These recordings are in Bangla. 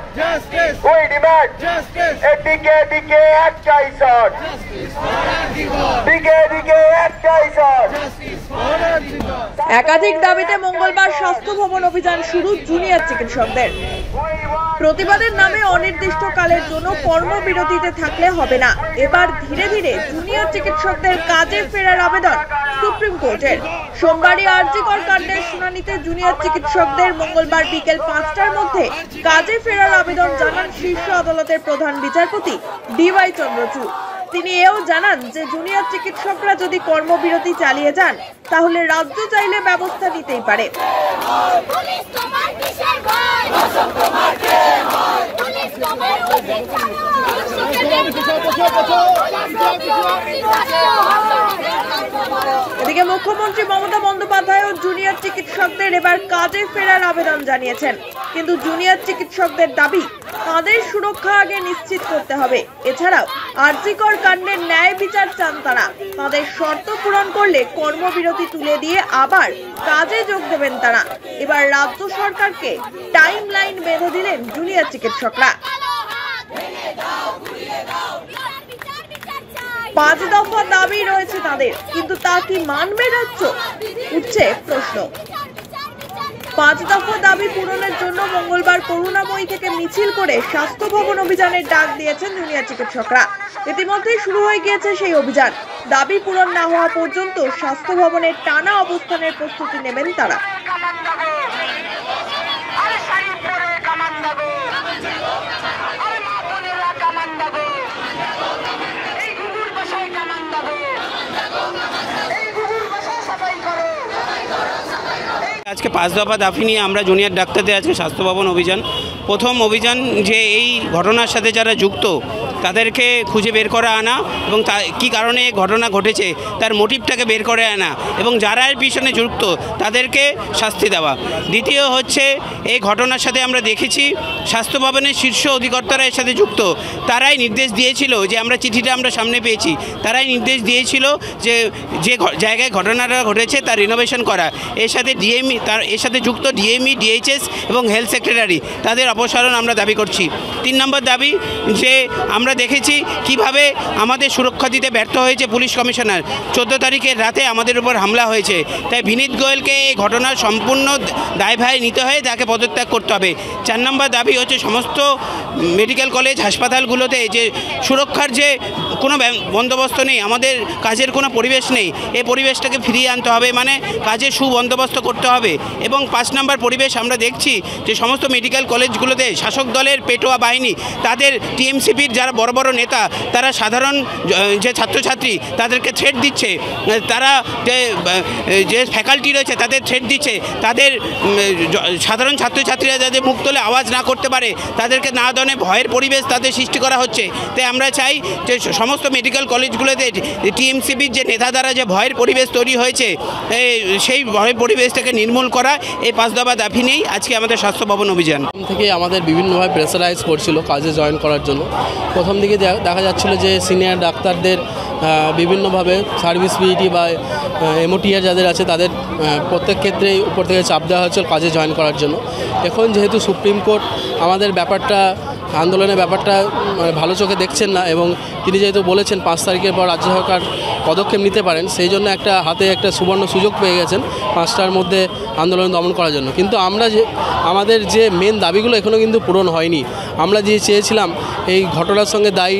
demand justice. We demand justice. এদিকে এদিকে একটাই শট justice for Arjigor. দিকে দিকে একটাই শট justice for Arjigor. একাধিক দাবিতে মঙ্গলবার স্বাস্থ্য ভবন অভিযান শুরু জুনিয়র চিকিৎসকদের। প্রতিবাদের নামে অনির্দিষ্টকালের জন্য কর্মবিরতিতে থাকলে হবে না। এবার ধীরে ধীরে জুনিয়র চিকিৎসকদের কাজে ফেরার আবেদন সুপ্রিম কোর্টের। সোমবারই আরজিকর কাণ্ডের শুনানিতে জুনিয়র চিকিৎসকদের মঙ্গলবার বিকেল 5টার মধ্যে কাজে ফেরার আবেদন জানান শীর্ষ আদালতের প্রধান বিচারপতি ডিওয়াই চন্দ্রচূড়। তিনি এও জানান যে জুনিয়র চিকিৎসকরা যদি কর্মবিরতি চালিয়ে যান তাহলে রাজ্য চাইলে ব্যবস্থা নিতেই পারে। এদিকে মুখ্যমন্ত্রী মমতা বন্দ্যোপাধ্যায়ও জুনিয়র চিকিৎসকদের এবার কাজে ফেরার আবেদন জানিয়েছেন, কিন্তু জুনিয়র চিকিৎসকদের দাবি তাদের সুরক্ষা আগে নিশ্চিত করতে হবে। এছাড়াও আরজিকর কাণ্ডের ন্যায় বিচার চান তারা। তাদের শর্ত পূরণ করলে কর্মবিরতি তুলে দিয়ে আবার কাজে যোগ দেবেন তারা। এবার রাজ্য সরকারকে টাইম লাইন বেঁধে দিলেন জুনিয়র চিকিৎসকরা। 5 দফা দাবি রয়েছে তাদের, কিন্তু তা কি মানবে রাজ্য? উঠছে প্রশ্ন। 5 দফা দাবি পূরণের জন্য মঙ্গলবার করুণাময়ী থেকে মিছিল করে স্বাস্থ্য ভবন অভিযানের ডাক দিয়েছেন জুনিয়র চিকিৎসকরা। ইতিমধ্যেই শুরু হয়ে গিয়েছে সেই অভিযান। দাবি পূরণ না হওয়া পর্যন্ত স্বাস্থ্য ভবনের টানা অবস্থানের প্রস্তুতি নেবেন তারা। আজকে 5 দফা দাবি নিয়ে আমরা জুনিয়র ডাক্তারদের আজকে স্বাস্থ্য ভবন অভিযান। প্রথম অভিযান যে এই ঘটনার সাথে যারা যুক্ত তাদেরকে খুঁজে বের করে আনা এবং কী কারণে ঘটনা ঘটেছে তার মোটিভটাকে বের করে আনা এবং যারা এর পিছনে যুক্ত তাদেরকে শাস্তি দেওয়া। দ্বিতীয় হচ্ছে এই ঘটনার সাথে আমরা দেখেছি স্বাস্থ্য ভবনের শীর্ষ অধিকর্তারা এর সাথে যুক্ত। তারাই নির্দেশ দিয়েছিল যে আমরা চিঠিটা আমরা সামনে পেয়েছি, তারাই নির্দেশ দিয়েছিল যে যে জায়গায় ঘটনাটা ঘটেছে তার রিনোভেশন করা। এর সাথে এর সাথে যুক্ত ডিএমই, ডিএইচএস এবং হেলথ সেক্রেটারি তাদের অপসারণ আমরা দাবি করছি। 3 নম্বর দাবি যে আমরা দেখেছি কিভাবে আমাদের সুরক্ষা দিতে ব্যর্থ হয়েছে পুলিশ কমিশনার। 14 তারিখের রাতে আমাদের উপর হামলা হয়েছে, তাই বিনীত গোয়েলকে এই ঘটনার সম্পূর্ণ দায়ভার নিতে হয়, তাকে পদত্যাগ করতে হবে। 4 নম্বর দাবি হচ্ছে সমস্ত মেডিকেল কলেজ হাসপাতালগুলোতে যে সুরক্ষার যে কোনো বন্দোবস্ত নেই, আমাদের কাজের কোনো পরিবেশ নেই, এই পরিবেশটাকে ফিরিয়ে আনতে হবে, মানে কাজের সুবন্দোবস্ত করতে হবে। এবং 5 নম্বর পরিবেশ আমরা দেখছি যে সমস্ত মেডিকেল কলেজগুলোতে শাসক দলের পেটোয়া বাহিনী তাদের টিএমসিপির যারা বড় বড় নেতা তারা সাধারণ যে ছাত্রছাত্রী তাদেরকে থ্রেট দিচ্ছে, তারা যে ফ্যাকাল্টি রয়েছে তাদের থ্রেট দিচ্ছে, তাদের সাধারণ ছাত্রছাত্রীরা যাদের মুখ তুলে আওয়াজ না করতে পারে তাদেরকে না ধরনের ভয়ের পরিবেশ তাদের সৃষ্টি করা হচ্ছে। তাই আমরা চাই যে সমস্ত মেডিকেল কলেজগুলোতে টিএমসিপির যে নেতা দ্বারা যে ভয়ের পরিবেশ তৈরি হয়েছে সেই ভয়ের পরিবেশটাকে নির্মূল করা, এই 5 দফা দাবি নিয়েই আজকে আমাদের স্বাস্থ্য ভবন অভিযান। থেকে আমাদের বিভিন্নভাবে প্রেসারাইজ করছিল কাজে জয়েন করার জন্য। প্রথম দিকে দেখা যাচ্ছিল যে সিনিয়র ডাক্তারদের বিভিন্নভাবে সার্ভিস পিইটি বা এমওটিআর যাদের আছে তাদের প্রত্যেক ক্ষেত্রেই উপর থেকে চাপ দেওয়া হয়েছিল কাজে জয়েন করার জন্য। এখন যেহেতু সুপ্রিম কোর্ট আমাদের ব্যাপারটা আন্দোলনের ব্যাপারটা ভালো চোখে দেখছেন না এবং তিনি যেহেতু বলেছেন 5 তারিখের পর রাজ্য সরকার পদক্ষেপ নিতে পারেন, সেই জন্য হাতে একটা সুবর্ণ সুযোগ পেয়ে গেছেন 5টার মধ্যে আন্দোলন দমন করার জন্য। কিন্তু আমাদের যে মেন দাবিগুলো এখনও কিন্তু পূরণ হয়নি। আমরা যে চেয়েছিলাম এই ঘটনার সঙ্গে দায়ী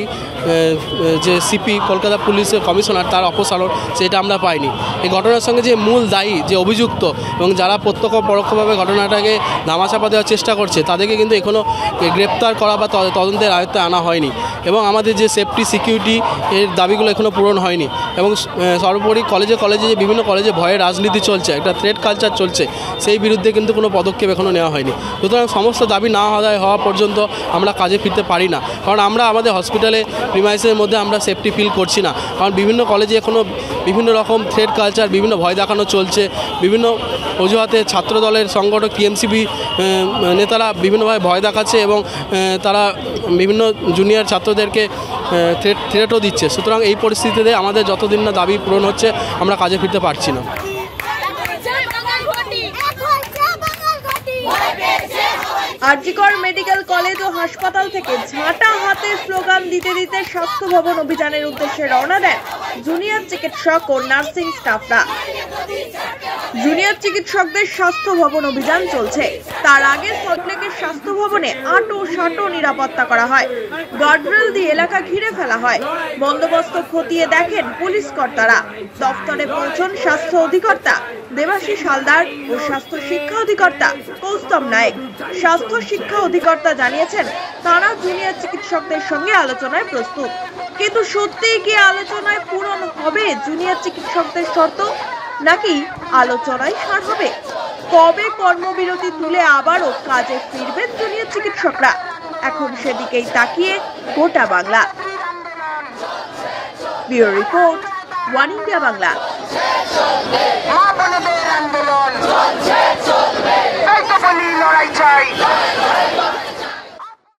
যে সিপি কলকাতা পুলিশের কমিশনার তার অপসারণ, সেটা আমরা পাইনি। এই ঘটনার সঙ্গে যে মূল দায়ী যে অভিযুক্ত এবং যারা প্রত্যক্ষ পরোক্ষভাবে ঘটনাটাকে ধামাচাপা দেওয়ার চেষ্টা করছে তাদেরকে কিন্তু এখনও গ্রেপ্তার করা বা তদন্তের আয়ত্তে আনা হয়নি। এবং আমাদের যে সেফটি সিকিউরিটি এর দাবিগুলো এখনও পূরণ হয়নি। এবং সর্বোপরি কলেজে যে বিভিন্ন কলেজে ভয়ের রাজনীতি চলছে, একটা থ্রেট কালচার চলছে, সেই বিরুদ্ধে কিন্তু কোনো পদক্ষেপ এখনও নেওয়া হয়নি। সুতরাং সমস্ত দাবি না হওয়া পর্যন্ত আমরা কাজে ফিরতে পারি না। কারণ আমরা আমাদের হসপিটালে প্রিমাইসের মধ্যে আমরা সেফটি ফিল করছি না। কারণ বিভিন্ন কলেজে এখনও বিভিন্ন রকম থ্রেট কালচার, বিভিন্ন ভয় দেখানো চলছে। বিভিন্ন অজুহাতে ছাত্র দলের সংগঠক টিএমসিপি নেতারা বিভিন্নভাবে ভয় দেখাচ্ছে এবং তারা বিভিন্ন জুনিয়র ছাত্রদেরকে থ্রেটও দিচ্ছে। সুতরাং এই পরিস্থিতিতে আমাদের যতদিন না দাবি পূরণ হচ্ছে আমরা কাজে ফিরতে পারছি না। আরজিকর মেডিকেল কলেজ ও হাসপাতাল থেকে ঝাঁটা হাতে স্লোগান দিতে দিতে স্বাস্থ্য ভবন অভিযানের উদ্দেশ্যে রওনা দেন জুনিয়র চিকিৎসক ও নার্সিং স্টাফরা। জুনিয়র চিকিৎসকদের স্বাস্থ্য ভবন অভিযান চলছে। তার আগে সল্টলেকের স্বাস্থ্য ভবনে আটো সাটো নিরাপত্তা করা হয়। গার্ডরেল দিয়ে এলাকা ঘিরে ফেলা হয়। বন্দোবস্ত খতিয়ে দেখেন পুলিশ কর্তারা। দফতরে পৌঁছন স্বাস্থ্য অধিকর্তা দেবাশিস হালদার ও স্বাস্থ্য শিক্ষা অধিকর্তা কৌস্তম নায়েক। স্বাস্থ্য শিক্ষা অধিকর্তা জানিয়েছেন তারা জুনিয়র চিকিৎসকদের সঙ্গে আলোচনায় প্রস্তুত, কিন্তু সত্যিই কি আলোচনায় পূরণ হবে জুনিয়র চিকিৎসকদের শর্ত, নাকি আলোচনায় সার হবে? কবে কর্মবিরতি তুলে আবারও কাজে ফিরবেন জুনিয়র চিকিৎসকরা? এখন সেদিকেই তাকিয়ে গোটা Bangla. Bureau report, one India Bangla.